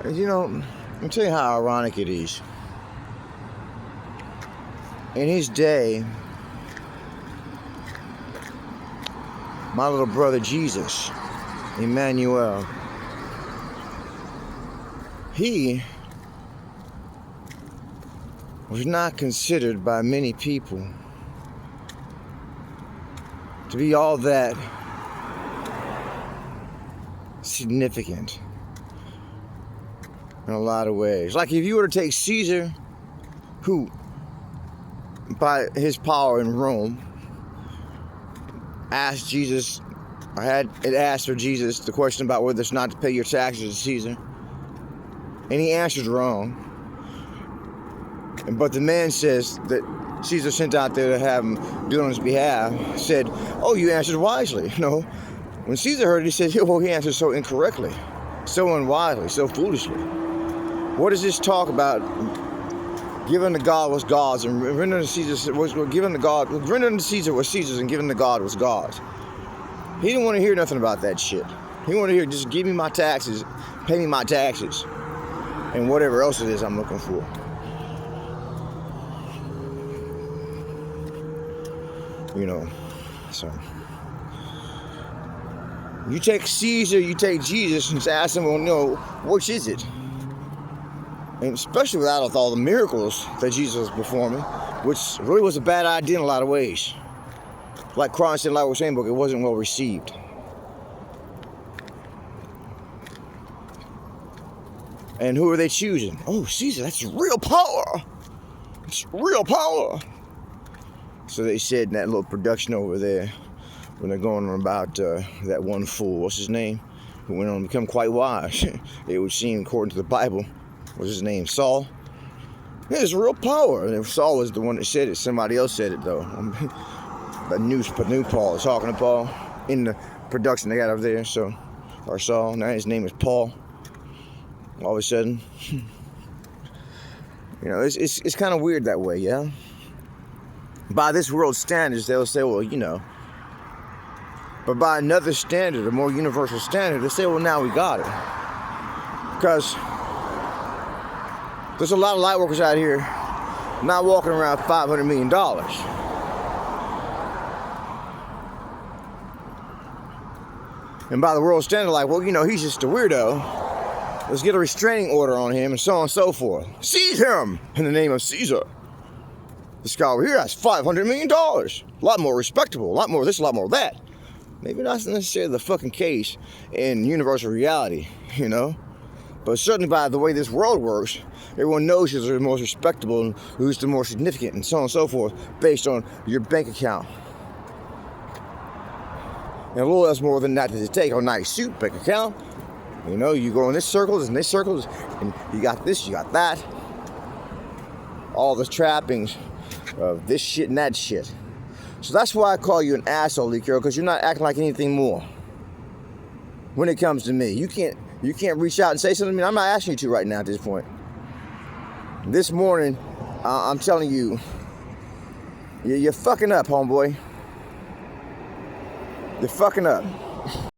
You know, I'll tell you how ironic it is. In his day, my little brother Jesus, Emmanuel, he was not considered by many people to be all that significant in a lot of ways. Like if you were to take Caesar, who by his power in Rome asked Jesus, it asked for Jesus the question about whether it's not to pay your taxes to Caesar, and he answered wrong. But the man says that Caesar sent out there to have him do it on his behalf, said, "Oh, you answered wisely." No, when Caesar heard it, he said, "Well, he answered so incorrectly, so unwisely, so foolishly." What does this talk about? Giving to God was God's, and rendering to Caesar was given to God. Rendering to Caesar was Caesar's, and giving to God was God's. He didn't want to hear nothing about that shit. He wanted to hear, just give me my taxes, pay me my taxes, and whatever else it is I'm looking for. You know, so you take Caesar, you take Jesus, and ask him, well, no, which is it? And especially without all the miracles that Jesus was performing, which really was a bad idea in a lot of ways. Like Christ in the Light Saying book, it wasn't well received. And who are they choosing? Oh, Caesar, that's real power. It's real power. So they said in that little production over there, when they're going on about that one fool, what's his name, who went on to become quite wise. It would seem, according to the Bible, what's his name, Saul? There's real power. And if Saul was the one that said it, somebody else said it, though. The new Paul, talking to Paul in the production they got over there. So, or Saul, now his name is Paul. All of a sudden, you know, it's kind of weird that way, yeah? By this world's standards, they'll say, well, you know. But by another standard, a more universal standard, they'll say, well, now we got it. Because there's a lot of light workers out here not walking around $500 million. And by the world standard, like, well, you know, he's just a weirdo. Let's get a restraining order on him and so on and so forth. Seize him in the name of Caesar. This guy over here has $500 million. A lot more respectable, a lot more this, a lot more that. Maybe that's not necessarily the fucking case in universal reality, you know? But certainly by the way this world works, everyone knows who's the most respectable and who's the more significant and so on and so forth based on your bank account. And a little else more than that to take a nice suit, bank account. You know, you go in this circles and this circles, and you got this, you got that. All the trappings of this shit and that shit. So that's why I call you an asshole, Likio, because you're not acting like anything more. When it comes to me, you can't reach out and say something to me. I'm not asking you to right now at this point. This morning, I'm telling you, you're fucking up, homeboy. You're fucking up.